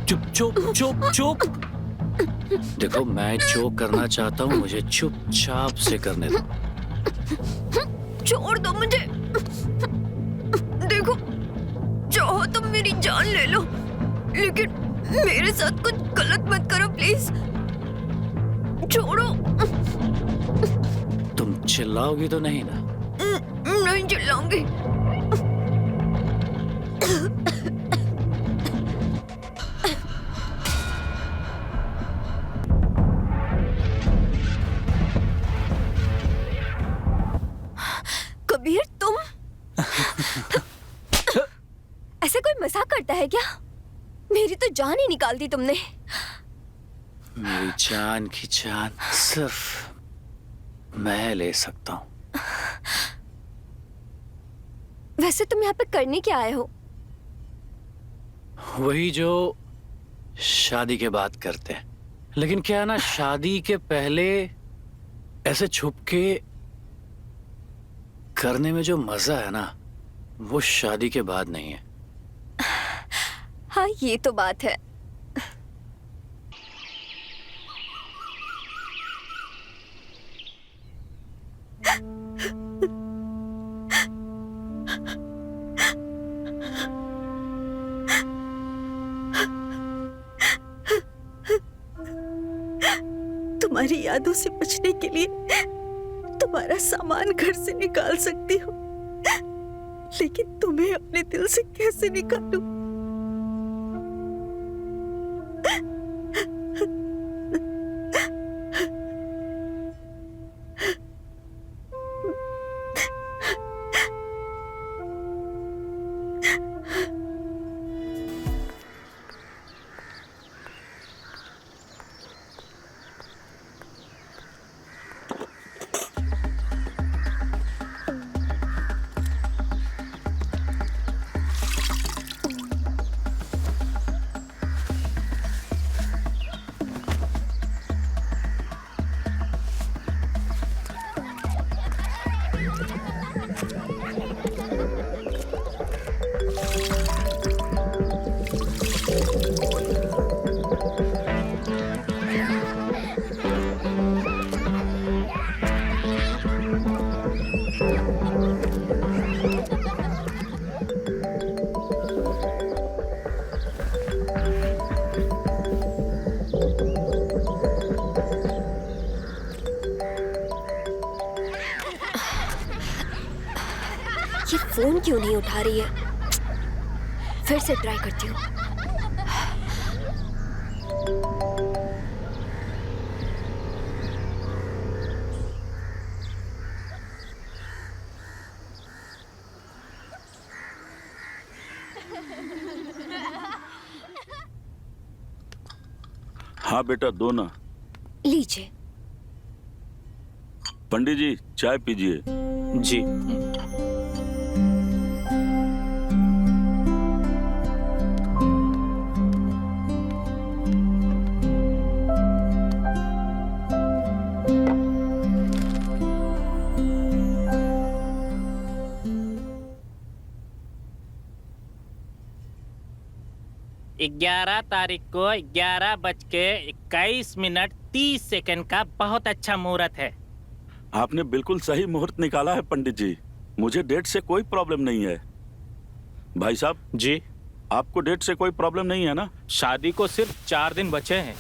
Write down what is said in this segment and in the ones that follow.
चुप चुप चुप चुप। देखो, मैं जो करना चाहता हूँ मुझे चुपचाप से करने दो। छोड़ दो मुझे। देखो, चाहो तो मेरी जान ले लो, लेकिन मेरे साथ कुछ गलत मत करो प्लीज। छोड़ो। तुम चिल्लाओगी तो नहीं ना? नहीं चिल्लाऊंगी। कबीर, तुम ऐसे कोई मजाक करता है क्या? मेरी तो जान ही निकाल दी तुमने। मेरी जान की जान सिर्फ मैं ले सकता हूँ। वैसे तुम यहाँ पे करने क्या आए हो? वही जो शादी के बाद करते हैं, लेकिन क्या है ना, शादी के पहले ऐसे छुप के करने में जो मजा है ना, वो शादी के बाद नहीं है। हाँ, ये तो बात है। तुम्हारी यादों से बचने के लिए तुम्हारा सामान घर से निकाल सकती हूँ, लेकिन तुम्हें अपने दिल से कैसे निकालूं? ये फोन क्यों नहीं उठा रही है? फिर से ट्राई करती हूँ। हाँ बेटा, दो ना। लीजिए। पंडित जी, चाय पीजिए। जी। ग्यारह तारीख को 11:21:30 का बहुत अच्छा मुहूर्त है। आपने बिल्कुल सही मुहूर्त निकाला है पंडित जी। मुझे डेट से कोई प्रॉब्लम नहीं है। भाई साहब जी, आपको डेट से कोई प्रॉब्लम नहीं है ना? शादी को सिर्फ 4 दिन बचे हैं।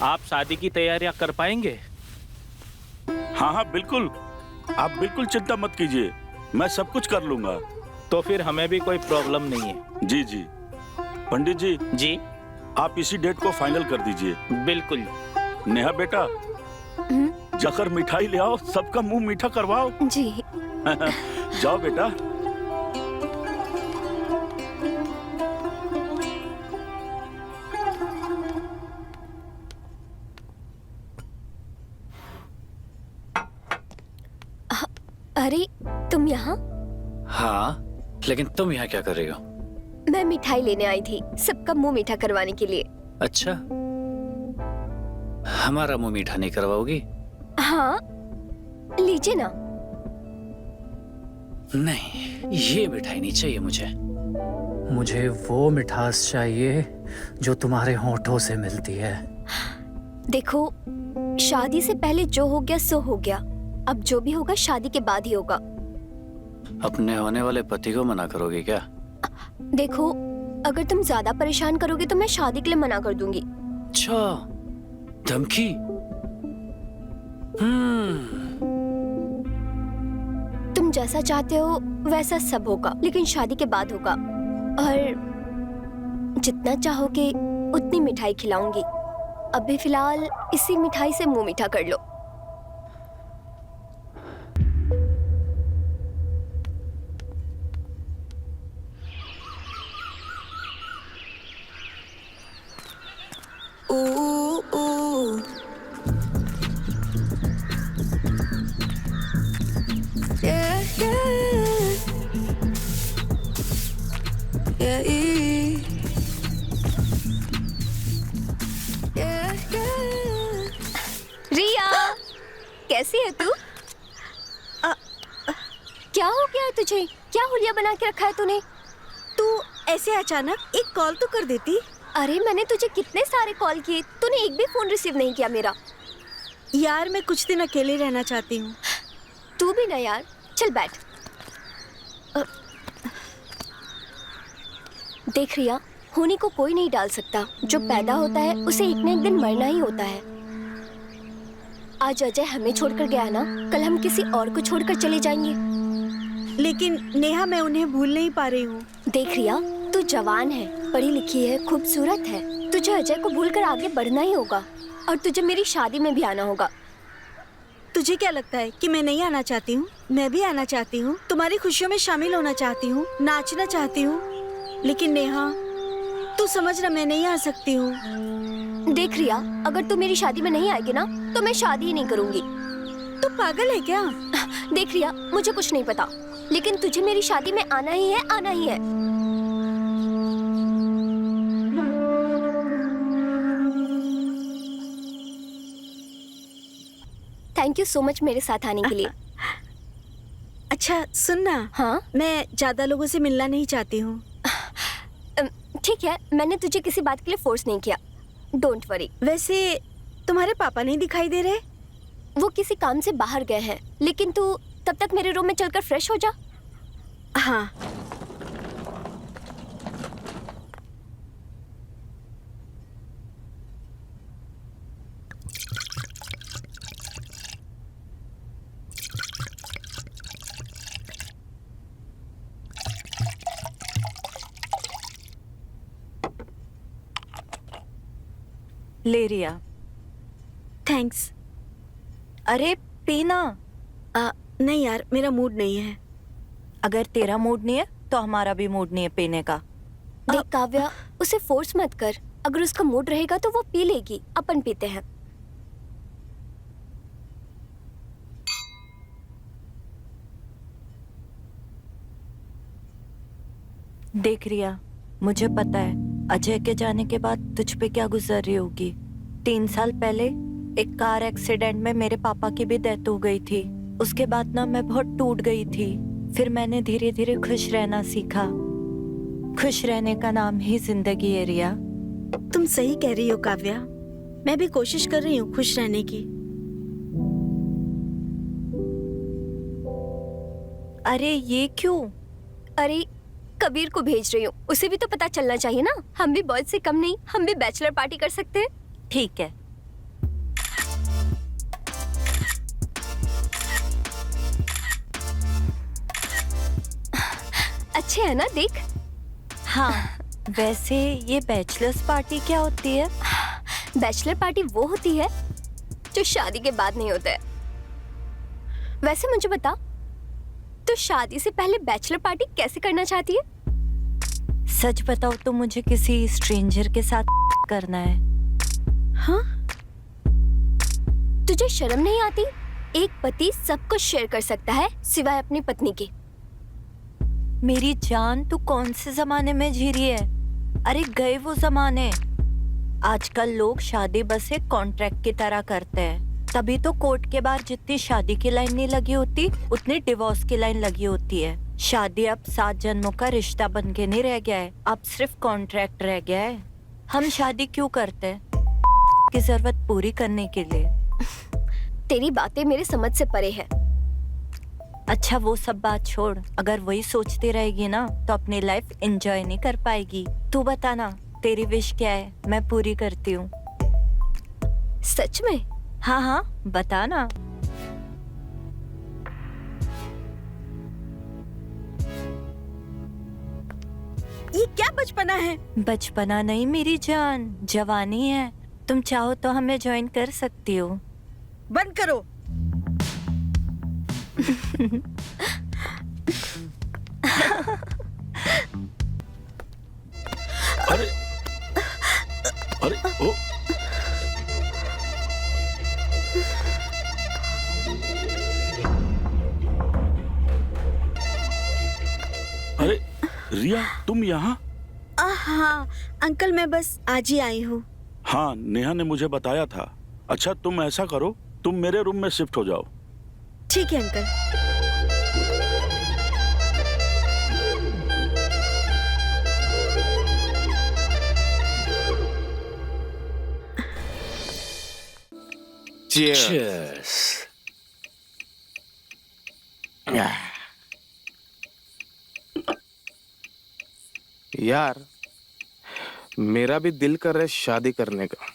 आप शादी की तैयारियां कर पाएंगे? हाँ हाँ बिल्कुल, आप बिल्कुल चिंता मत कीजिए। मैं सब कुछ कर लूंगा। तो फिर हमें भी कोई प्रॉब्लम नहीं है। जी जी। पंडित जी, जी आप इसी डेट को फाइनल कर दीजिए। बिल्कुल। नेहा बेटा, जाकर मिठाई ले आओ, सबका मुंह मीठा करवाओ। जी। जाओ बेटा। अरे तुम यहाँ? हाँ, लेकिन तुम यहाँ क्या कर रही हो? मैं मिठाई लेने आई थी, सबका मुंह मीठा करवाने के लिए। अच्छा, हमारा मुंह मीठा नहीं करवाओगी? हाँ, लीजिए ना। नहीं, ये मिठाई नहीं चाहिए मुझे। मुझे वो मिठास चाहिए जो तुम्हारे होठों से मिलती है। देखो, शादी से पहले जो हो गया सो हो गया। अब जो भी होगा शादी के बाद ही होगा। अपने होने वाले पति को मना करोगी क्या? देखो, अगर तुम ज्यादा परेशान करोगे तो मैं शादी के लिए मना कर दूंगी। अच्छा, धमकी? तुम जैसा चाहते हो वैसा सब होगा, लेकिन शादी के बाद होगा। और जितना चाहोगे उतनी मिठाई खिलाऊंगी। अभी फिलहाल इसी मिठाई से मुंह मीठा कर लो। रिया, कैसी है तू? क्या हो गया है तुझे? क्या हुलिया बना के रखा है तूने? तू ऐसे अचानक एक कॉल तो कर देती। अरे मैंने तुझे कितने सारे कॉल किए, तूने एक भी फोन रिसीव नहीं किया मेरा। यार मैं कुछ दिन अकेले रहना चाहती हूँ। तू भी ना यार, चल बैठ। देख रिया, होने को कोई नहीं डाल सकता। जो पैदा होता है उसे एक न एक दिन मरना ही होता है। आज अजय हमें छोड़कर गया ना, कल हम किसी और को छोड़कर चले जाएंगे। लेकिन नेहा, मैं उन्हें भूल नहीं पा रही हूँ। देख रिया, तू जवान है, पढ़ी लिखी है, खूबसूरत है। तुझे अजय को भूलकर आगे बढ़ना ही होगा और तुझे मेरी शादी में भी आना होगा। तुझे क्या लगता है कि मैं नहीं आना चाहती हूँ? मैं भी आना चाहती हूँ, तुम्हारी खुशियों में शामिल होना चाहती हूँ, नाचना चाहती हूँ। लेकिन नेहा, तू समझ ना, मैं नहीं आ सकती हूँ। देख रिया, अगर तू मेरी शादी में नहीं आएगी ना तो मैं शादी ही नहीं करूंगी। तू पागल है क्या? देख रिया, मुझे कुछ नहीं पता, लेकिन तुझे मेरी शादी में आना ही है, आना ही है। थैंक यू सो मच मेरे साथ आने के लिए। अच्छा सुन ना, हाँ? मैं ज्यादा लोगों से मिलना नहीं चाहती हूँ। ठीक है, मैंने तुझे किसी बात के लिए फोर्स नहीं किया। Don't worry. वैसे तुम्हारे पापा नहीं दिखाई दे रहे? वो किसी काम से बाहर गए हैं, लेकिन तू तब तक मेरे रूम में चलकर फ्रेश हो जा। हाँ। ले रिया। थैंक्स। अरे पीना। नहीं यार, मेरा मूड नहीं है। अगर तेरा मूड नहीं है तो हमारा भी मूड नहीं है पीने का। देख काव्या, उसे फोर्स मत कर। अगर उसका मूड रहेगा तो वो पी लेगी। अपन पीते हैं। देख रिया, मुझे पता है अजय के जाने के बाद तुझ पे क्या गुजर रही होगी। 3 साल पहले एक कार एक्सीडेंट में मेरे पापा की भी डेथ हो गई थी। उसके बाद ना मैं बहुत टूट गई थी। फिर मैंने धीरे धीरे खुश रहना सीखा। खुश रहने का नाम ही जिंदगी है रिया। तुम सही कह रही हो काव्या, मैं भी कोशिश कर रही हूँ खुश रहने की। अरे ये क्यों? अरे कबीर को भेज रही हूँ, उसे भी तो पता चलना चाहिए ना। हम भी बॉयज से कम नहीं, हम भी बैचलर पार्टी कर सकते हैं। ठीक है। अच्छे है ना, देख। हाँ, वैसे ये बैचलर्स पार्टी क्या होती है? बैचलर पार्टी वो होती है जो शादी के बाद नहीं होता है। वैसे मुझे बता, तो शादी से पहले बैचलर पार्टी कैसे करना चाहती है? सच बताओ तो मुझे किसी स्ट्रेंजर के साथ करना है। हाँ? तुझे शर्म नहीं आती? एक पति सब कुछ शेयर कर सकता है सिवाय अपनी पत्नी के। मेरी जान, तू कौन से जमाने में जी रही है? अरे गए वो जमाने। आजकल लोग शादी बस एक कॉन्ट्रैक्ट की तरह करते हैं। तभी तो कोर्ट के बाहर जितनी शादी की लाइन नहीं लगी होती, उतनी डिवोर्स की लाइन लगी होती है। शादी अब 7 जन्मों का रिश्ता बन के नहीं रह गया है, अब सिर्फ कॉन्ट्रैक्ट रह गया है। हम शादी क्यों करते हैं? की जरूरत पूरी करने के लिए। तेरी बातें मेरे समझ से परे है। अच्छा वो सब बात छोड़, अगर वही सोचती रहेगी ना तो अपनी लाइफ एंजॉय नहीं कर पाएगी। तू बता ना, तेरी विश क्या है? मैं पूरी करती हूँ। सच में? हाँ हाँ बता ना। ये क्या बचपना है? बचपना नहीं मेरी जान, जवानी है। तुम चाहो तो हमें ज्वाइन कर सकती हो। बंद करो। अरे अरे ओ अरे रिया, तुम यहाँ? हाँ अंकल, मैं बस आज ही आई हूँ। हाँ, नेहा ने मुझे बताया था। अच्छा तुम ऐसा करो, तुम मेरे रूम में शिफ्ट हो जाओ। ठीक है अंकल। Cheers. यार मेरा भी दिल कर रहा है शादी करने का।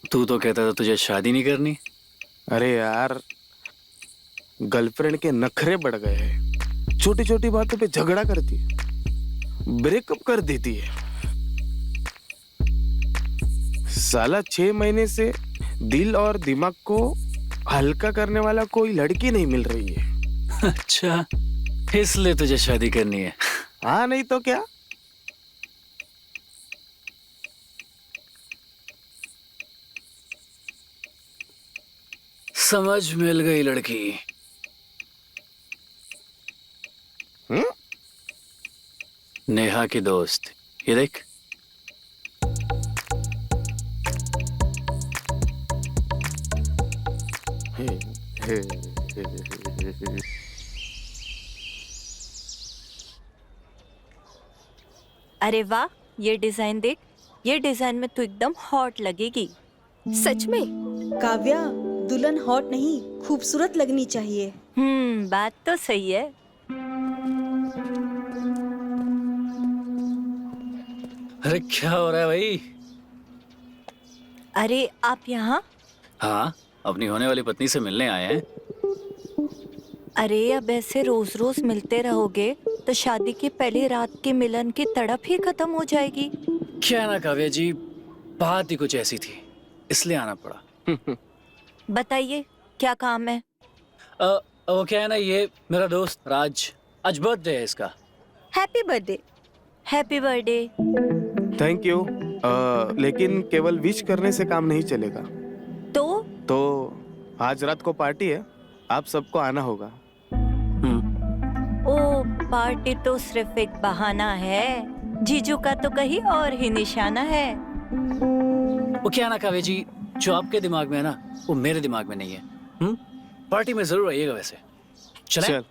तू तो कहता था तुझे शादी नहीं करनी। अरे यार गर्लफ्रेंड के नखरे बढ़ गए हैं, छोटी छोटी बातों पे झगड़ा करती है, ब्रेकअप कर देती है। साला 6 महीने से दिल और दिमाग को हल्का करने वाला कोई लड़की नहीं मिल रही है। अच्छा, इसलिए तुझे शादी करनी है? हाँ नहीं तो क्या। समझ मिल गई लड़की। नेहा की दोस्त, ये देख। अरे वाह, ये डिजाइन देख। ये डिजाइन में तू एकदम हॉट लगेगी। सच में? काव्या, दुल्हन हॉट नहीं खूबसूरत लगनी चाहिए। बात तो सही है। अरे क्या हो रहा है भाई? अरे आप यहाँ? हाँ, अपनी होने वाली पत्नी से मिलने आए हैं। अरे अब ऐसे रोज रोज मिलते रहोगे तो शादी की पहली रात के मिलन की तड़प ही खत्म हो जाएगी। क्या ना काव्या जी, बात ही कुछ ऐसी थी, इसलिए आना पड़ा। बताइए क्या काम है? वो क्या है ना, ये मेरा दोस्त राज, आज बर्थडे है इसका। Happy birthday. Happy birthday. Thank you. लेकिन केवल विश करने से काम नहीं चलेगा। तो आज रात को पार्टी है, आप सबको आना होगा। ओ, पार्टी तो सिर्फ एक बहाना है। जीजू का तो कहीं और ही निशाना है। वो क्या ना काव्या जी, जो आपके दिमाग में है ना, वो मेरे दिमाग में नहीं है। पार्टी में जरूर आइएगा वैसे। चलें? चल।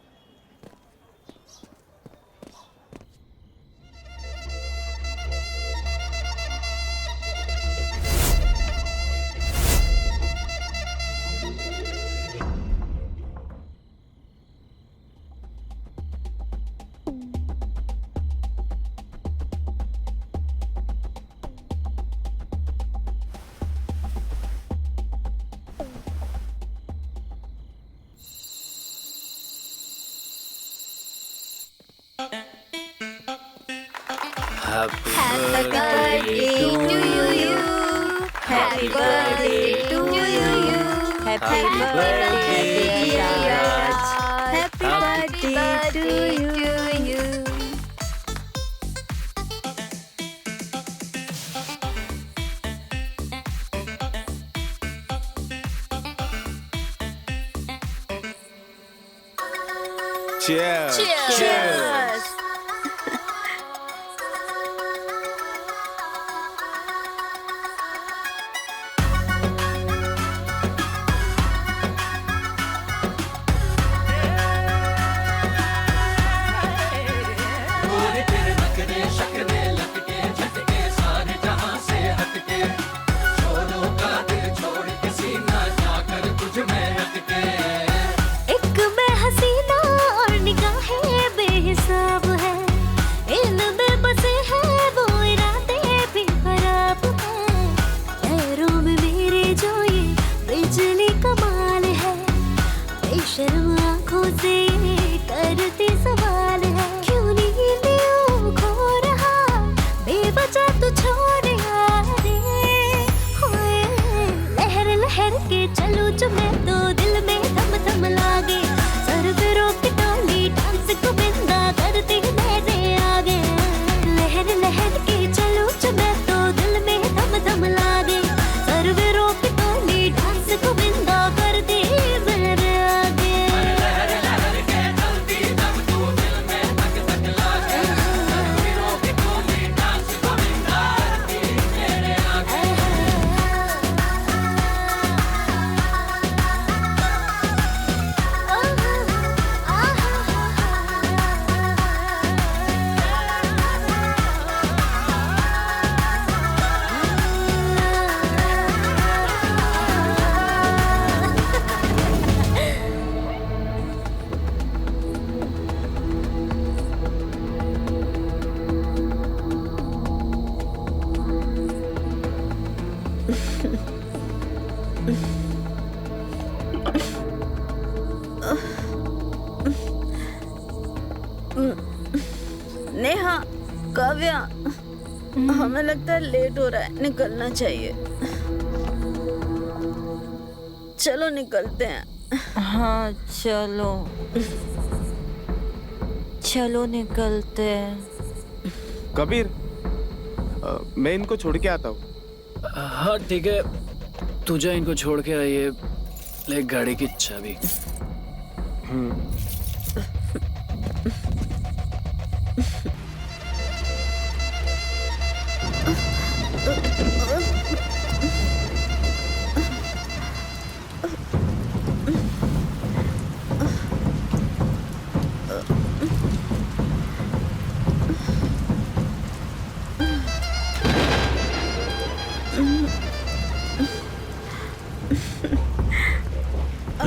Happy Happy birthday to you. Happy birthday to you. Happy birthday Raj. Happy birthday to you. Cheers. Cheers. एक मैं हसीना और निगाहें बेहिसाब है, इनमें बसे हैं वो इरादे भी खराब है। पैरों में मेरे जो ये बिजली कमाल है, बेशर्म आंखों से ये करते सवाल है। क्यों नींद यूं खो रहा, बेवजह तू छोड़ यारे। होए लहर लहर के चलूं जो मैं तो दिल में थम थम लागे। सर पे रोक टोली डांस को बिंदा करती मेरे आगे। लहर लहर के चलूं जो मैं तो दिल में थम थम लागे। सर पे रोक टोली डांस को बिंदा करती मेरे आगे। नेहा, काव्या, हमें लगता है लेट हो रहा है, निकलना चाहिए। चलो निकलते हैं। हाँ चलो, चलो निकलते हैं। कबीर, मैं इनको छोड़ के आता हूँ। हाँ ठीक है, तू जा इनको छोड़ के आइए। ले गाड़ी की चाबी।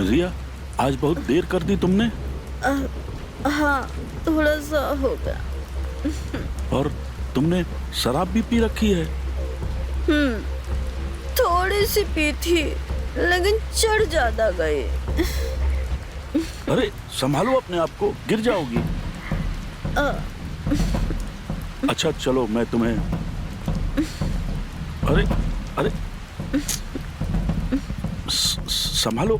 रिया, आज बहुत देर कर दी तुमने। हाँ, थोड़ा सा हो गया। और तुमने शराब भी पी रखी है। थोड़ी सी पी थी, लेकिन चढ़ ज्यादा गई। अरे संभालो अपने आप को, गिर जाओगी। अच्छा चलो, मैं तुम्हें। अरे अरे संभालो।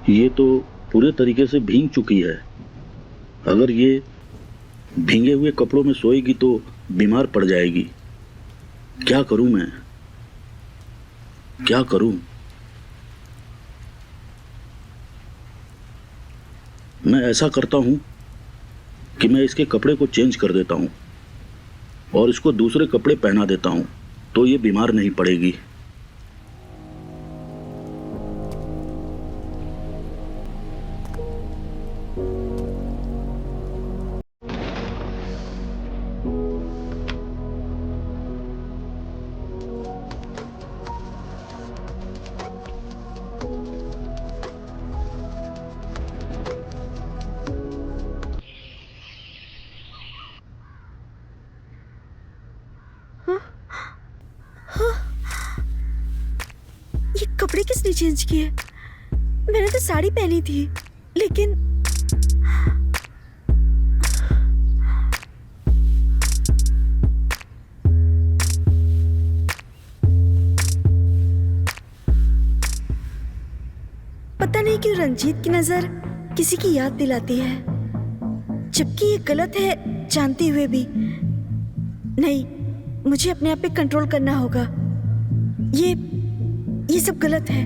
ये तो पूरे तरीके से भीग चुकी है। अगर ये भीगे हुए कपड़ों में सोएगी तो बीमार पड़ जाएगी। क्या करूं मैं, क्या करूं? मैं ऐसा करता हूं कि मैं इसके कपड़े को चेंज कर देता हूँ और इसको दूसरे कपड़े पहना देता हूँ तो ये बीमार नहीं पड़ेगी। ये कपड़े किसने चेंज किए? मैंने तो साड़ी पहनी थी, लेकिन पता नहीं क्यों रंजीत की नजर किसी की याद दिलाती है, जबकि ये गलत है जानते हुए भी। नहीं, मुझे अपने आप पे कंट्रोल करना होगा। ये सब गलत है,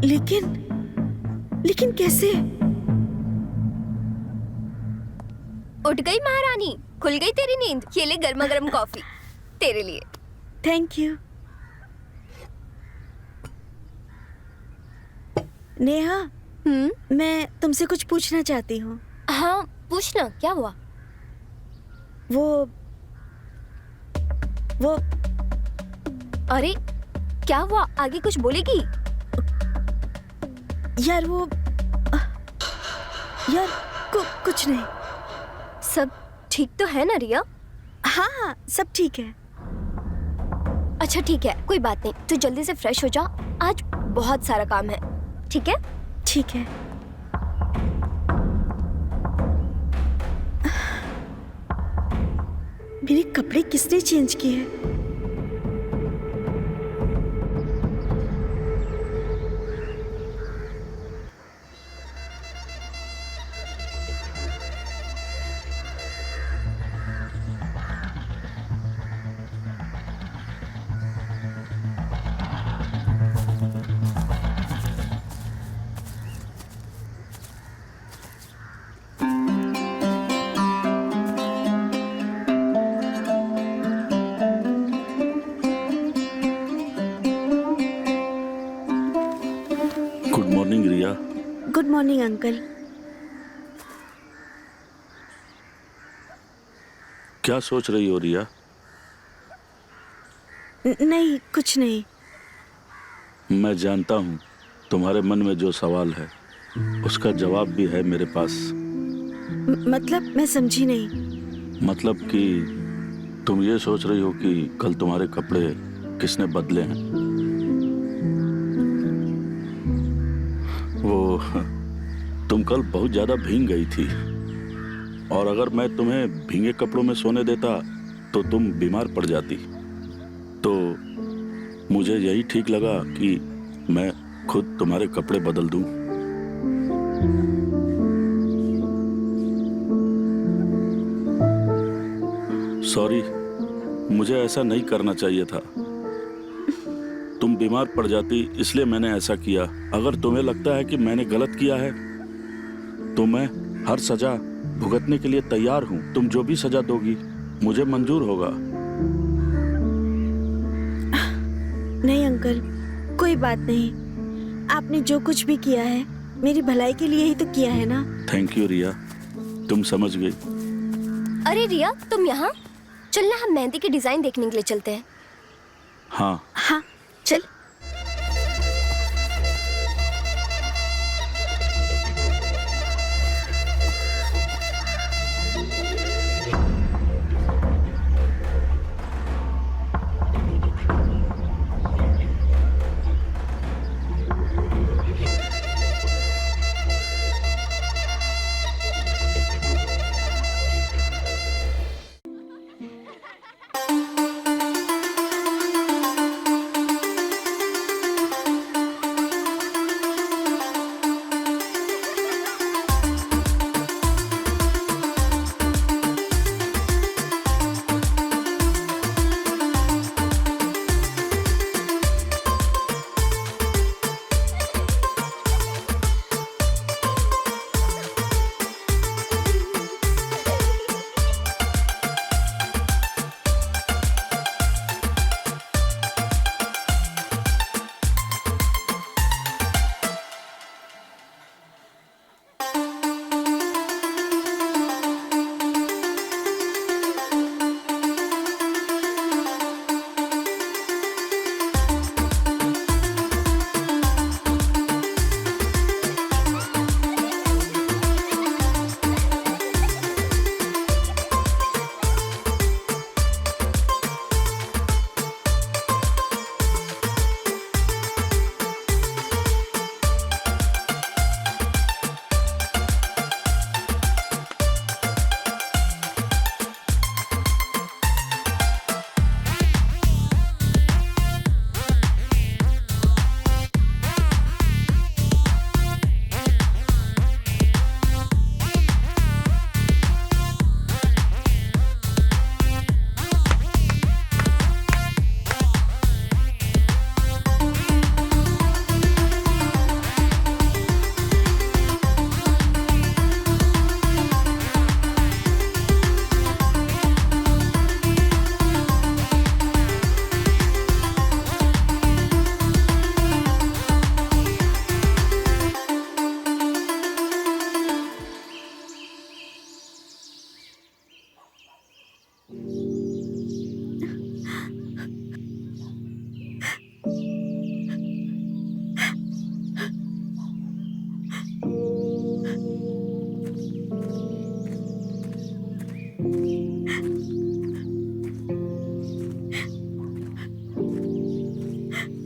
लेकिन कैसे? उठ गई महारानी, खुल गई तेरी नींद। ये ले गर्मा गर्म कॉफी तेरे लिए। Thank you. नेहा, मैं तुमसे कुछ पूछना चाहती हूँ। हाँ पूछना, क्या हुआ? वो अरे क्या हुआ? आगे कुछ बोलेगी? यार कुछ नहीं। सब ठीक तो है ना रिया? हाँ, सब ठीक है। अच्छा ठीक है, कोई बात नहीं। तू जल्दी से फ्रेश हो जा, आज बहुत सारा काम है। ठीक है? ठीक है। मेरे कपड़े किसने चेंज किए? Good morning Riya. Good morning uncle. क्या सोच रही हो रिया? नहीं, कुछ नहीं। मैं जानता हूँ तुम्हारे मन में जो सवाल है उसका जवाब भी है मेरे पास। मतलब मैं समझी नहीं। मतलब कि तुम ये सोच रही हो कि कल तुम्हारे कपड़े किसने बदले हैं। वो तुम कल बहुत ज्यादा भीग गई थी और अगर मैं तुम्हें भीगे कपड़ों में सोने देता तो तुम बीमार पड़ जाती। तो मुझे यही ठीक लगा कि मैं खुद तुम्हारे कपड़े बदल दूं। सॉरी, मुझे ऐसा नहीं करना चाहिए था। तुम बीमार पड़ जाती इसलिए मैंने ऐसा किया। अगर तुम्हें लगता है कि मैंने गलत किया है तो मैं हर सजा भुगतने के लिए तैयार हूं। तुम जो भी सजा दोगी मुझे मंजूर होगा। नहीं अंकल, कोई बात नहीं। आपने जो कुछ भी किया है मेरी भलाई के लिए ही तो किया है ना। थैंक यू रिया, तुम समझ गई। अरे रिया, तुम यहाँ? चलना हम मेहंदी के डिजाइन देखने के लिए चलते हैं। हाँ हाँ चल।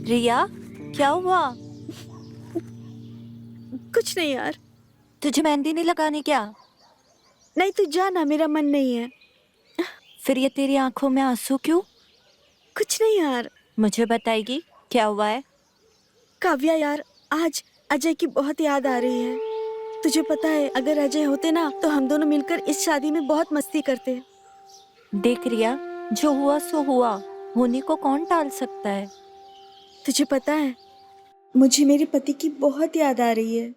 रिया, क्या हुआ? कुछ नहीं यार। तुझे मेहंदी नहीं लगानी क्या? नहीं तू जा ना, मेरा मन नहीं है। फिर ये तेरी आंखों में आंसू क्यों? कुछ नहीं यार। मुझे बताएगी क्या हुआ है? काव्या यार, आज अजय की बहुत याद आ रही है। तुझे पता है, अगर अजय होते ना तो हम दोनों मिलकर इस शादी में बहुत मस्ती करते। देख रिया, जो हुआ सो हुआ, होने को कौन टाल सकता है? तुझे पता है, मुझे मेरे पति की बहुत याद आ रही है।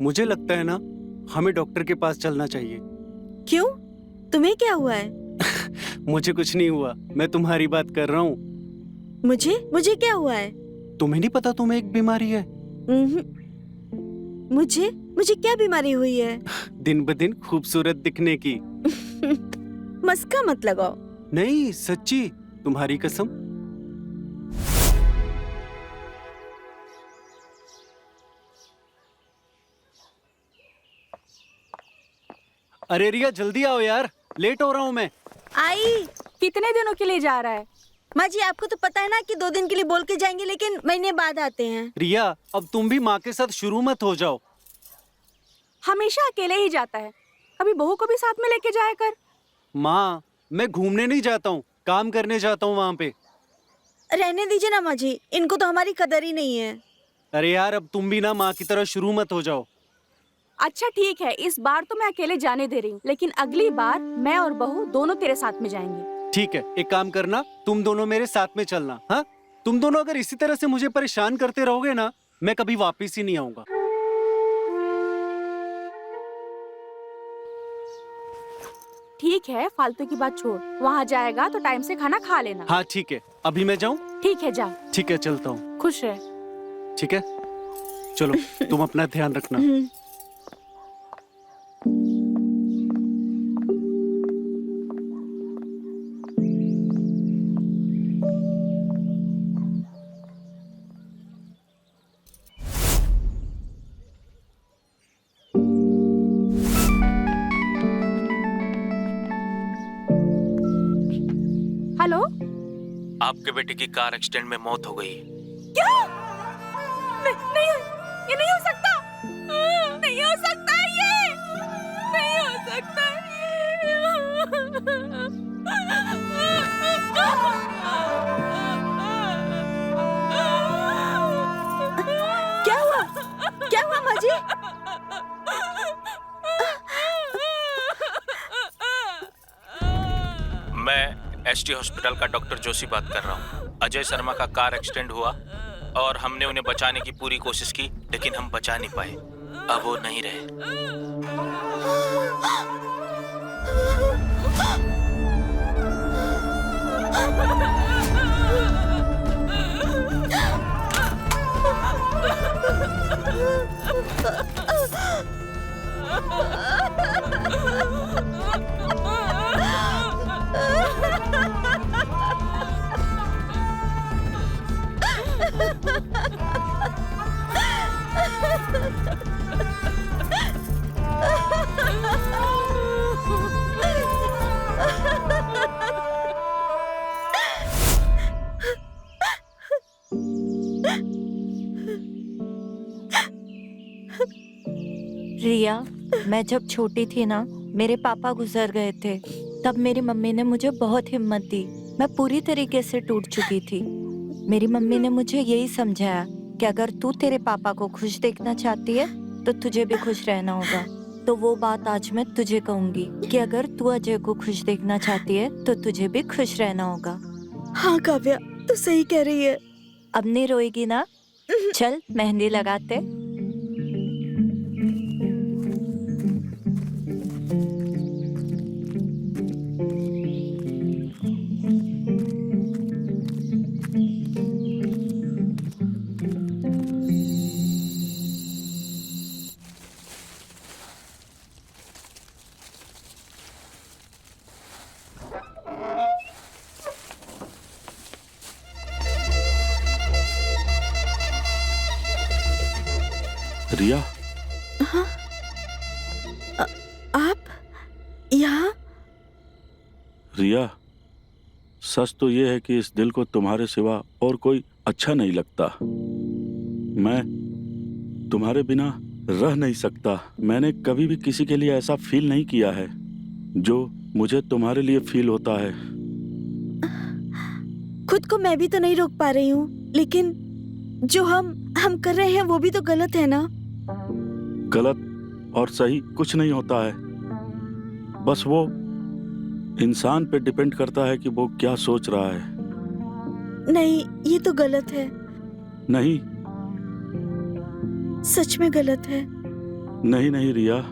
मुझे लगता है ना, हमें डॉक्टर के पास चलना चाहिए। क्यों? तुम्हें क्या हुआ है? मुझे कुछ नहीं हुआ, मैं तुम्हारी बात कर रहा हूँ। मुझे क्या हुआ है? तुम्हें नहीं पता तुम्हें एक बीमारी है? मुझे क्या बीमारी हुई है? दिन ब दिन खूबसूरत दिखने की। मस्का मत लगाओ। नहीं सच्ची, तुम्हारी कसम। अरे रिया जल्दी आओ यार, लेट हो रहा हूँ मैं। आई, कितने दिनों के लिए जा रहा है? माँ जी आपको तो पता है ना कि 2 दिन के लिए बोल के जाएंगे, लेकिन महीने बाद आते हैं। रिया अब तुम भी माँ के साथ शुरू मत हो जाओ। हमेशा अकेले ही जाता है, कभी बहू को भी साथ में लेके जाया कर। माँ मैं घूमने नहीं जाता हूँ, काम करने जाता हूँ वहाँ पे। रहने दीजिए ना माँ जी, इनको तो हमारी कदर ही नहीं है। अरे यार अब तुम भी ना माँ की तरह शुरू मत हो जाओ। अच्छा ठीक है, इस बार तो मैं अकेले जाने दे रही हूँ, लेकिन अगली बार मैं और बहू दोनों तेरे साथ में जाएंगे। ठीक है, एक काम करना, तुम दोनों मेरे साथ में चलना। हाँ, तुम दोनों अगर इसी तरह से मुझे परेशान करते रहोगे ना, मैं कभी वापस ही नहीं आऊंगा। ठीक है, फालतू की बात छोड़। वहाँ जाएगा तो टाइम से खाना खा लेना। हाँ ठीक है, अभी मैं जाऊँ? ठीक है जा। ठीक है चलता हूँ। खुश रह। ठीक है चलो, तुम अपना ध्यान रखना। हेलो, आपके बेटे की कार एक्सीडेंट में मौत हो गई। क्या? नहीं, ये नहीं हो सकता। नहीं हो सकता ये। नहीं हो सकता क्या हुआ? क्या हुआ माँ जी? मैं एसटी हॉस्पिटल का डॉक्टर जोशी बात कर रहा हूँ। अजय शर्मा का कार एक्सीडेंट हुआ और हमने उन्हें बचाने की पूरी कोशिश की, लेकिन हम बचा नहीं पाए। अब वो नहीं रहे। रिया, मैं जब छोटी थी ना, मेरे पापा गुजर गए थे। तब मेरी मम्मी ने मुझे बहुत हिम्मत दी। मैं पूरी तरीके से टूट चुकी थी। मेरी मम्मी ने मुझे यही समझाया कि अगर तू तेरे पापा को खुश देखना चाहती है तो तुझे भी खुश रहना होगा। तो वो बात आज मैं तुझे कहूंगी कि अगर तू अजय को खुश देखना चाहती है तो तुझे भी खुश रहना होगा। हाँ काव्या, तू सही कह रही है। अब नहीं रोएगी ना? चल मेहंदी लगाते। रिया, आप यहाँ? रिया, सच तो ये है कि इस दिल को तुम्हारे सिवा और कोई अच्छा नहीं लगता। मैं तुम्हारे बिना रह नहीं सकता। मैंने कभी भी किसी के लिए ऐसा फील नहीं किया है जो मुझे तुम्हारे लिए फील होता है। खुद को मैं भी तो नहीं रोक पा रही हूँ, लेकिन जो हम कर रहे हैं वो भी तो गलत है ना? गलत और सही कुछ नहीं होता है, बस वो इंसान पे डिपेंड करता है कि वो क्या सोच रहा है। नहीं, ये तो गलत है। नहीं, सच में गलत है। नहीं नहीं रिया,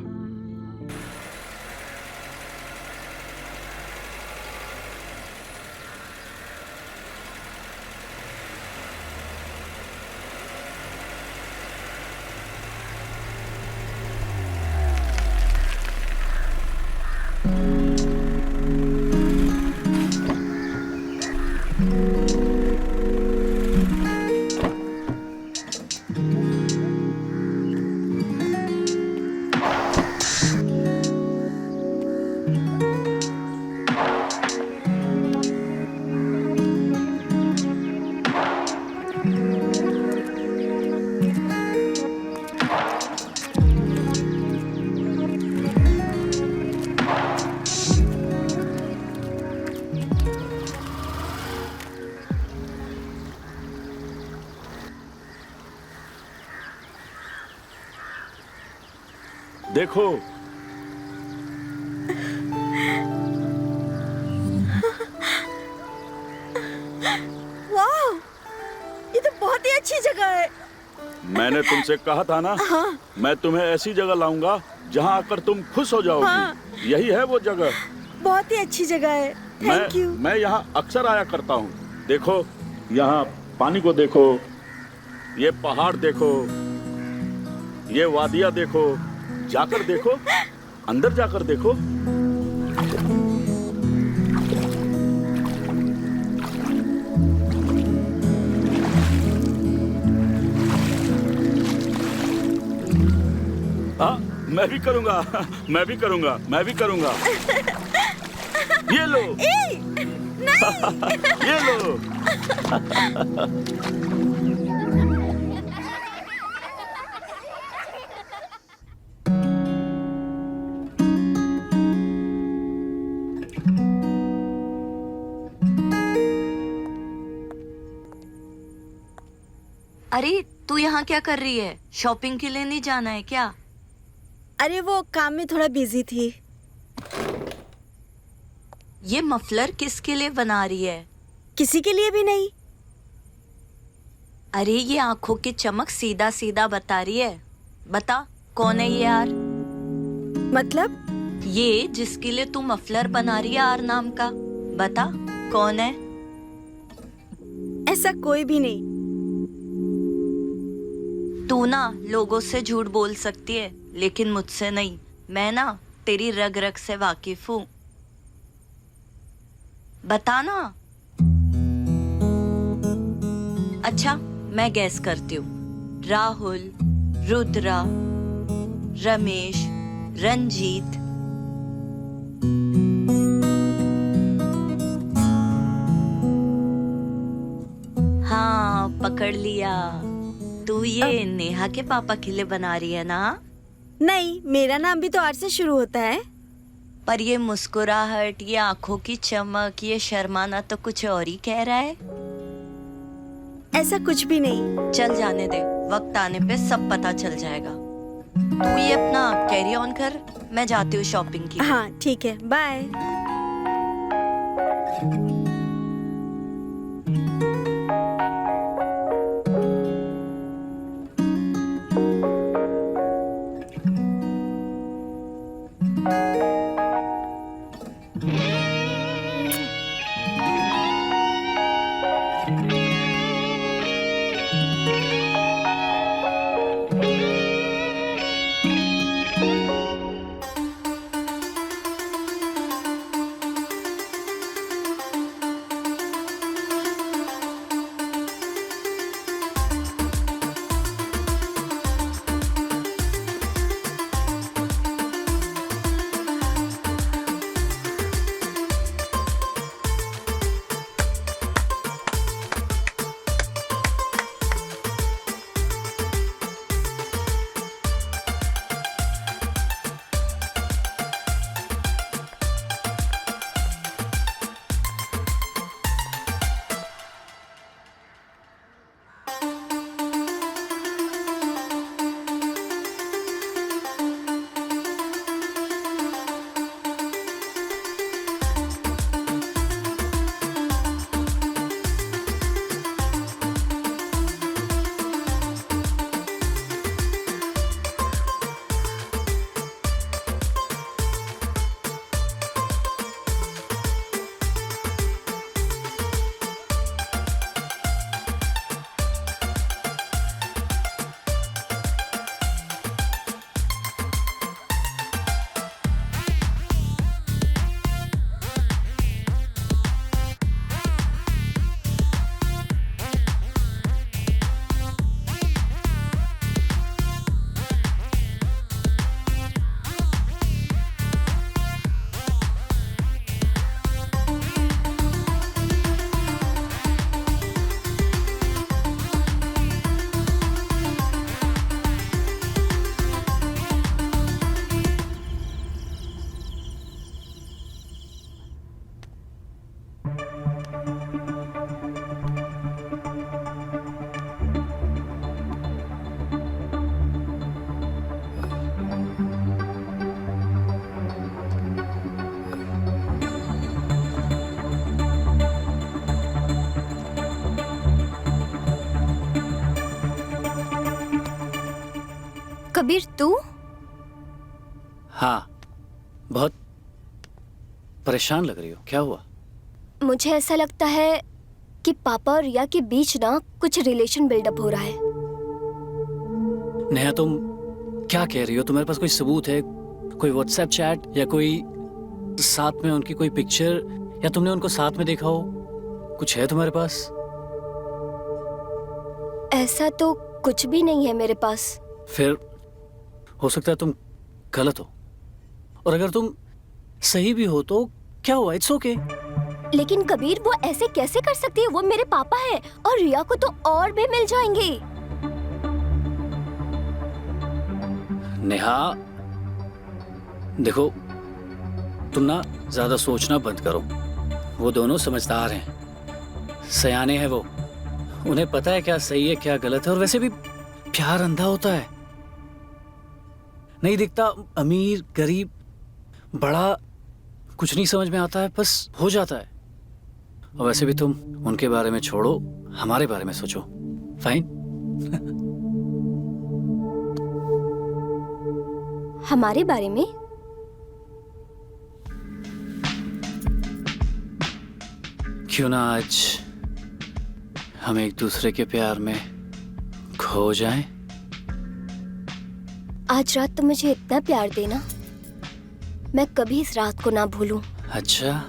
देखो वाह, ये तो बहुत ही अच्छी जगह है। मैंने तुमसे कहा था ना, हाँ। मैं तुम्हें ऐसी जगह लाऊंगा जहां आकर तुम खुश हो जाओगी। हाँ। यही है वो जगह। बहुत ही अच्छी जगह है। Thank you. मैं यहाँ अक्सर आया करता हूँ। देखो, यहाँ पानी को देखो, ये पहाड़ देखो, ये वादियाँ देखो, जाकर देखो, अंदर जाकर देखो। हाँ, मैं भी करूँगा, मैं भी करूँगा, मैं भी करूँगा। ये लो। ये लो। अरे तू यहाँ क्या कर रही है? शॉपिंग के लिए नहीं जाना है क्या? अरे वो काम में थोड़ा बिजी थी। ये मफलर किसके लिए बना रही है? किसी के लिए भी नहीं। अरे ये आंखों की चमक सीधा सीधा बता रही है। बता कौन है ये यार? मतलब? ये जिसके लिए तू मफलर बना रही है आर नाम का, बता कौन है? ऐसा कोई भी नहीं। तू ना लोगों से झूठ बोल सकती है, लेकिन मुझसे नहीं। मैं ना तेरी रग रग से वाकिफ हूँ। बता ना। अच्छा मैं गैस करती हूँ। राहुल, रुद्रा, रमेश, रंजीत। हाँ पकड़ लिया। तू ये नेहा के पापा के लिए बना रही है ना? नहीं, मेरा नाम भी तो आर से शुरू होता है। पर ये मुस्कुराहट, ये आंखों की चमक, ये शर्माना तो कुछ और ही कह रहा है। ऐसा कुछ भी नहीं। चल जाने दे, वक्त आने पे सब पता चल जाएगा। तू ये अपना कैरी ऑन कर, मैं जाती हूँ शॉपिंग की। हाँ ठीक है, बाय। कबीर तू? हाँ, बहुत परेशान लग रही हो, क्या हुआ? मुझे ऐसा लगता है कि पापा और रिया के बीच ना कुछ रिलेशन बिल्डअप हो रहा है। नेहा तुम क्या कह रही हो? तुम्हारे पास कोई सबूत है? कोई व्हाट्सएप चैट या कोई साथ में उनकी कोई पिक्चर, या तुमने उनको साथ में देखा हो? कुछ है तुम्हारे पास? ऐसा तो कुछ भी नहीं है मेरे पास। फिर हो सकता है तुम गलत हो, और अगर तुम सही भी हो तो क्या हुआ, इट्स ओके। लेकिन कबीर वो ऐसे कैसे कर सकती है? वो मेरे पापा है और रिया को तो और भी मिल जाएंगे। नेहा देखो, तुम ना ज्यादा सोचना बंद करो। वो दोनों समझदार हैं, सयाने हैं वो। उन्हें पता है क्या सही है क्या गलत है, और वैसे भी प्यार अंधा होता है, नहीं दिखता। अमीर गरीब बड़ा कुछ नहीं समझ में आता है, बस हो जाता है। और वैसे भी तुम उनके बारे में छोड़ो, हमारे बारे में सोचो। फाइन? हमारे बारे में? क्यों ना आज हम एक दूसरे के प्यार में खो जाएं? आज रात तुम मुझे इतना प्यार देना, मैं कभी इस रात को ना भूलूं। अच्छा,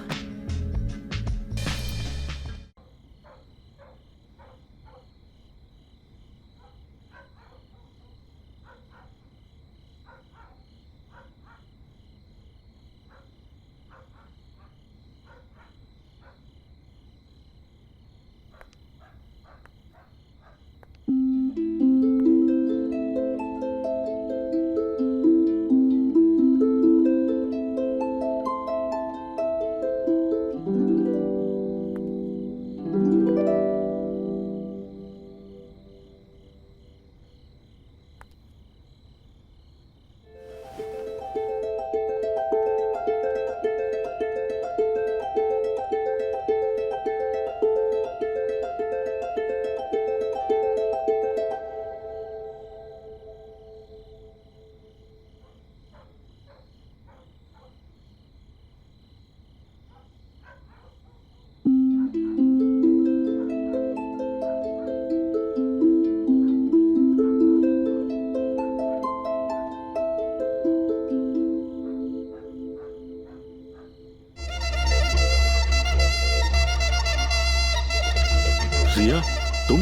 रिया, तुम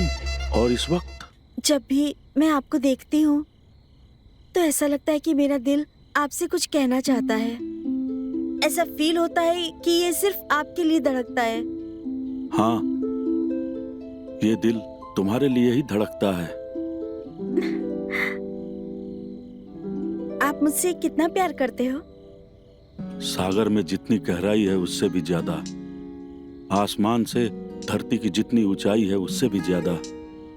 और इस वक्त? जब भी मैं आपको देखती हूँ तो ऐसा लगता है कि मेरा दिल आपसे कुछ कहना चाहता है। ऐसा फील होता है कि ये सिर्फ आपके लिए धड़कता है। हाँ, ये दिल तुम्हारे लिए ही धड़कता है। आप मुझसे कितना प्यार करते हो? सागर में जितनी गहराई है उससे भी ज्यादा, आसमान से धरती की जितनी ऊंचाई है उससे भी ज्यादा।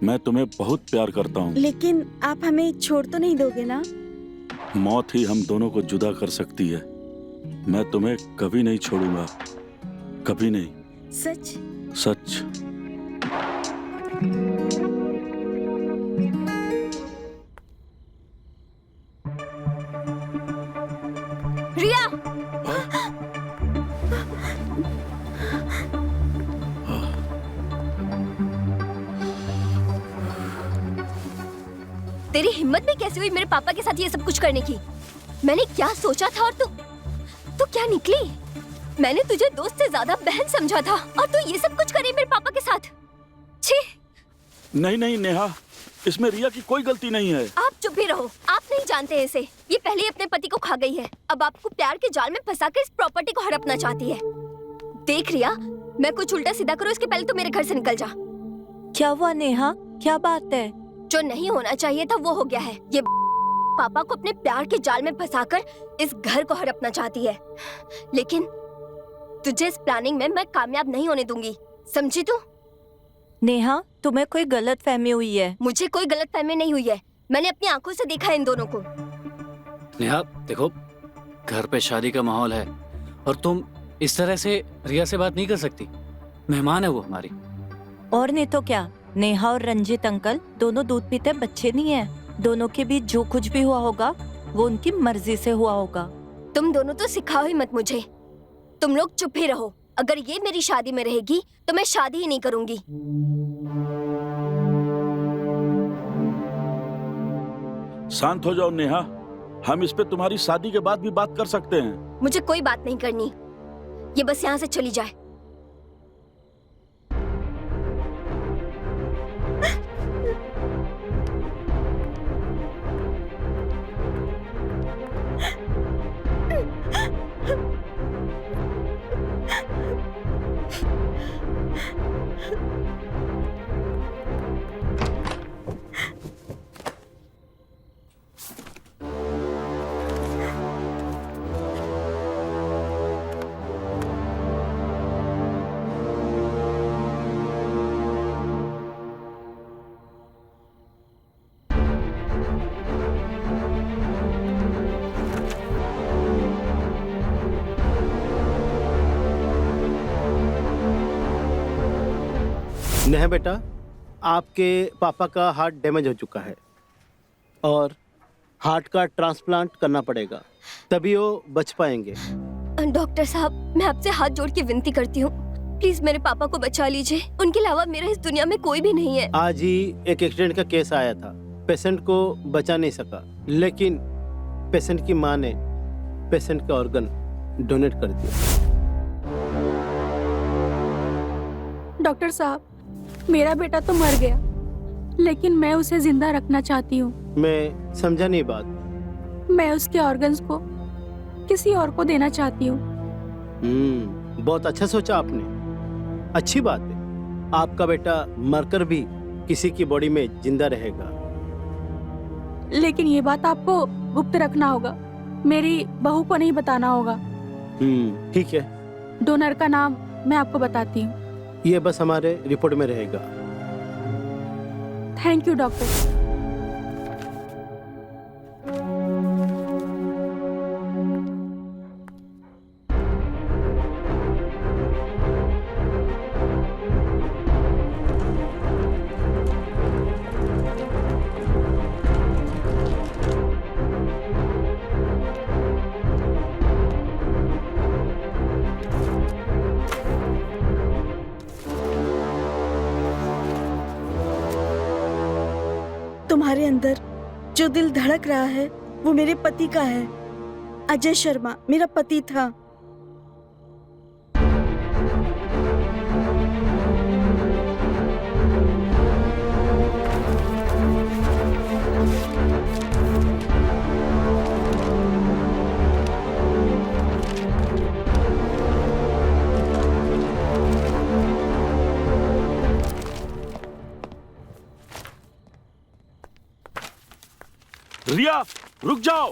मैं तुम्हें बहुत प्यार करता हूँ। लेकिन आप हमें छोड़ तो नहीं दोगे ना? मौत ही हम दोनों को जुदा कर सकती है। मैं तुम्हें कभी नहीं छोड़ूंगा, कभी नहीं। सच? सच। रिया! तेरी हिम्मत भी कैसे हुई मेरे पापा के साथ ये सब कुछ करने की? मैंने क्या सोचा था और तू क्या निकली? मैंने तुझे दोस्त से ज्यादा बहन समझा था और तू ये सब कुछ करी मेरे पापा के साथ। छी! नहीं नहीं नेहा, इसमें रिया की कोई गलती नहीं है। आप चुप ही रहो, आप नहीं जानते इसे। ये पहले ही अपने पति को खा गई है, अब आपको प्यार के जाल में फंसाकर इस प्रॉपर्टी को हड़पना चाहती है। देख रिया, मैं कुछ उल्टा सीधा करूँ इसके पहले तो मेरे घर से निकल जा। क्या हुआ नेहा, क्या बात है? जो नहीं होना चाहिए था वो हो गया है। ये पापा को अपने प्यार के जाल में फंसाकर इस घर को हड़पना चाहती है, लेकिन तुझे इस प्लानिंग में मैं कामयाब नहीं होने दूंगी, समझी तू? नेहा, तुम्हें कोई गलत फहमी हुई है। मुझे कोई गलत फहमी नहीं हुई है, मैंने अपनी आंखों से देखा है इन दोनों को। नेहा देखो, घर पे शादी का माहौल है और तुम इस तरह से रिया से बात नहीं कर सकती। मेहमान है वो हमारी। और नहीं तो क्या, नेहा और रंजीत अंकल दोनों दूध पीते बच्चे नहीं है। दोनों के बीच जो कुछ भी हुआ होगा वो उनकी मर्जी से हुआ होगा। तुम दोनों तो सिखाओ ही मत मुझे। तुम लोग चुप ही रहो। अगर ये मेरी शादी में रहेगी तो मैं शादी ही नहीं करूंगी। शांत हो जाओ नेहा, हम इस पे तुम्हारी शादी के बाद भी बात कर सकते हैं। मुझे कोई बात नहीं करनी, ये बस यहाँ से चली जाए। नेहा बेटा, आपके पापा का हार्ट डैमेज हो चुका है और हार्ट का ट्रांसप्लांट करना पड़ेगा, तभी वो बच पाएंगे। डॉक्टर साहब, मैं आपसे हाथ जोड़ के विनती करती हूँ, प्लीज मेरे पापा को बचा लीजिए। उनके अलावा मेरा इस दुनिया में कोई भी नहीं है। आज ही एक एक्सीडेंट का केस आया था, पेशेंट को बचा नहीं सका, लेकिन पेशेंट की माँ ने पेशेंट का ऑर्गन डोनेट कर दिया। डॉक्टर साहब, मेरा बेटा तो मर गया, लेकिन मैं उसे जिंदा रखना चाहती हूँ। मैं समझा नहीं बात। मैं उसके ऑर्गन्स को किसी और को देना चाहती हूँ। बहुत अच्छा सोचा आपने, अच्छी बात है। आपका बेटा मरकर भी किसी की बॉडी में जिंदा रहेगा। लेकिन ये बात आपको गुप्त रखना होगा, मेरी बहू को नहीं बताना होगा। ठीक है, डोनर का नाम मैं आपको बताती हूँ। ये बस हमारे रिपोर्ट में रहेगा। Thank you doctor. तुम्हारे अंदर जो दिल धड़क रहा है वो मेरे पति का है। अजय शर्मा मेरा पति था। रिया, रुक जाओ।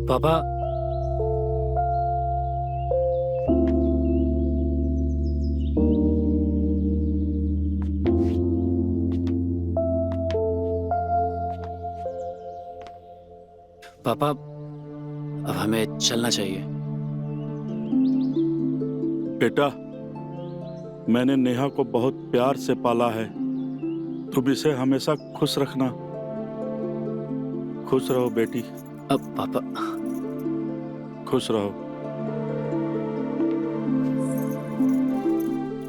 पापा, पापा अब हमें चलना चाहिए। बेटा, मैंने नेहा को बहुत प्यार से पाला है, तुम इसे हमेशा खुश रखना। खुश रहो बेटी। अब पापा खुश रहो,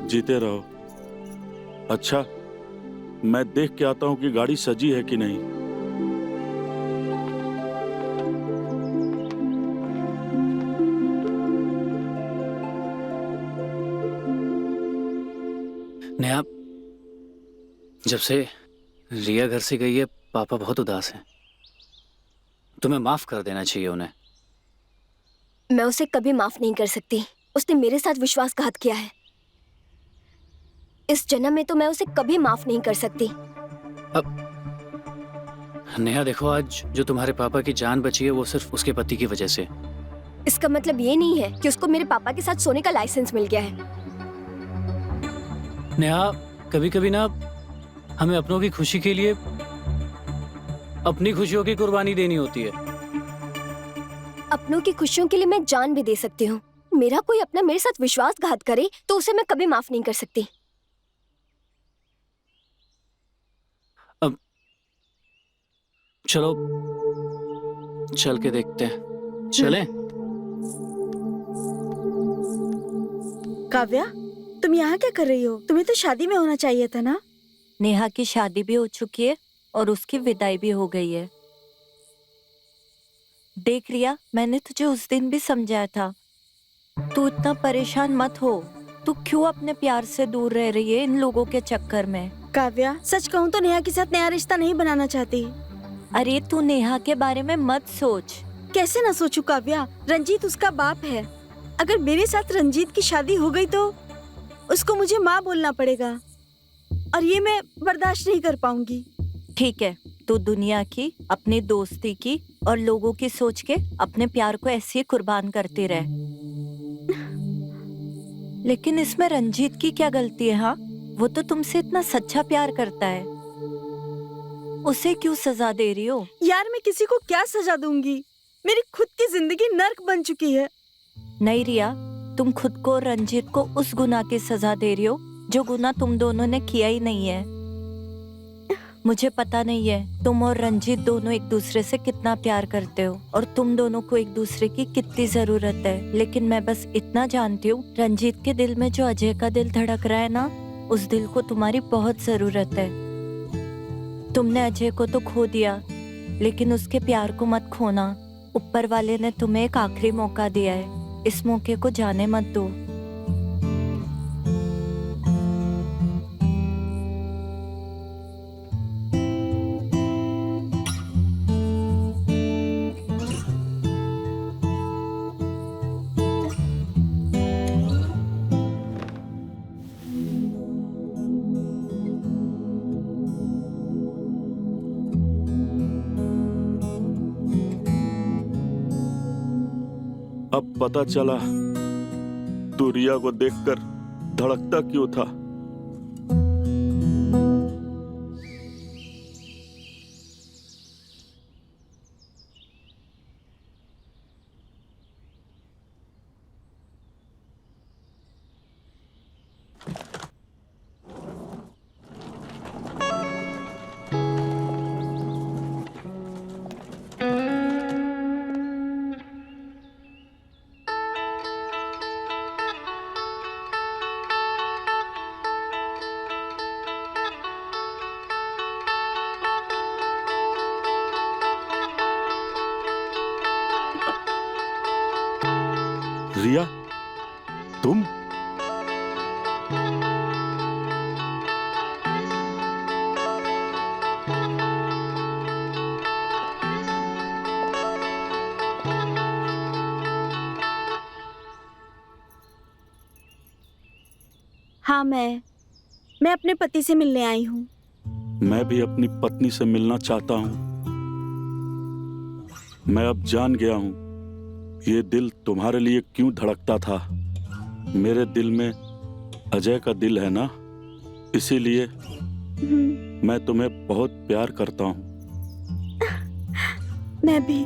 जीते रहो। अच्छा, मैं देख के आता हूं कि गाड़ी सजी है कि नहीं। नेहा, जब से रिया घर से गई है पापा बहुत उदास हैं। तुम्हें माफ कर देना चाहिए उन्हें। मैं उसे कभी माफ नहीं कर सकती। उसने मेरे साथ विश्वासघात किया है। इस जन्म में तो मैं उसे कभी माफ नहीं कर सकती। नेहा देखो, आज जो तुम्हारे पापा की जान बची है वो सिर्फ उसके पति की वजह से। इसका मतलब ये नहीं है कि उसको मेरे पापा के साथ सोने का लाइसेंस मिल गया है। नेहा, कभी कभी ना हमें अपनों की खुशी के लिए अपनी खुशियों की कुर्बानी देनी होती है। अपनों की खुशियों के लिए मैं जान भी दे सकती हूँ। मेरा कोई अपना मेरे साथ विश्वासघात करे तो उसे मैं कभी माफ नहीं कर सकती। अब चलो चल के देखते हैं। चलें? काव्या, तुम यहाँ क्या कर रही हो? तुम्हें तो शादी में होना चाहिए था ना। नेहा की शादी भी हो चुकी है और उसकी विदाई भी हो गई है। देख रिया, मैंने तुझे उस दिन भी समझाया था, तू इतना परेशान मत हो। तू क्यों अपने प्यार से दूर रह रही है इन लोगों के चक्कर में? काव्या, सच कहूँ तो नेहा के साथ नया रिश्ता नहीं बनाना चाहती। अरे तू नेहा के बारे में मत सोच। कैसे ना सोचूं काव्या, रंजीत उसका बाप है। अगर मेरे साथ रंजीत की शादी हो गई तो उसको मुझे माँ बोलना पड़ेगा और ये मैं बर्दाश्त नहीं कर पाऊंगी। ठीक है, तू दुनिया की, अपनी दोस्ती की और लोगों की सोच के अपने प्यार को ऐसे ही कुर्बान करती रह। लेकिन इसमें रंजीत की क्या गलती है? हाँ, वो तो तुमसे इतना सच्चा प्यार करता है, उसे क्यों सजा दे रही हो? यार, मैं किसी को क्या सजा दूंगी? मेरी खुद की जिंदगी नर्क बन चुकी है। नहीं रिया, तुम खुद को और रंजीत को उस गुनाह की सजा दे रही हो जो गुनाह तुम दोनों ने किया ही नहीं है। मुझे पता नहीं है तुम और रंजीत दोनों एक दूसरे से कितना प्यार करते हो और तुम दोनों को एक दूसरे की कितनी जरूरत है, लेकिन मैं बस इतना जानती हूँ, रंजीत के दिल में जो अजय का दिल धड़क रहा है ना, उस दिल को तुम्हारी बहुत जरूरत है। तुमने अजय को तो खो दिया, लेकिन उसके प्यार को मत खोना। ऊपर वाले ने तुम्हें एक आखिरी मौका दिया है, इस मौके को जाने मत दो। अब पता चला तू रिया को देखकर धड़कता क्यों था। रिया, तुम? हाँ, मैं अपने पति से मिलने आई हूँ। मैं भी अपनी पत्नी से मिलना चाहता हूँ। मैं अब जान गया हूँ ये दिल तुम्हारे लिए क्यों धड़कता था। मेरे दिल में अजय का दिल है ना, इसीलिए मैं तुम्हें बहुत प्यार करता हूँ। मैं भी।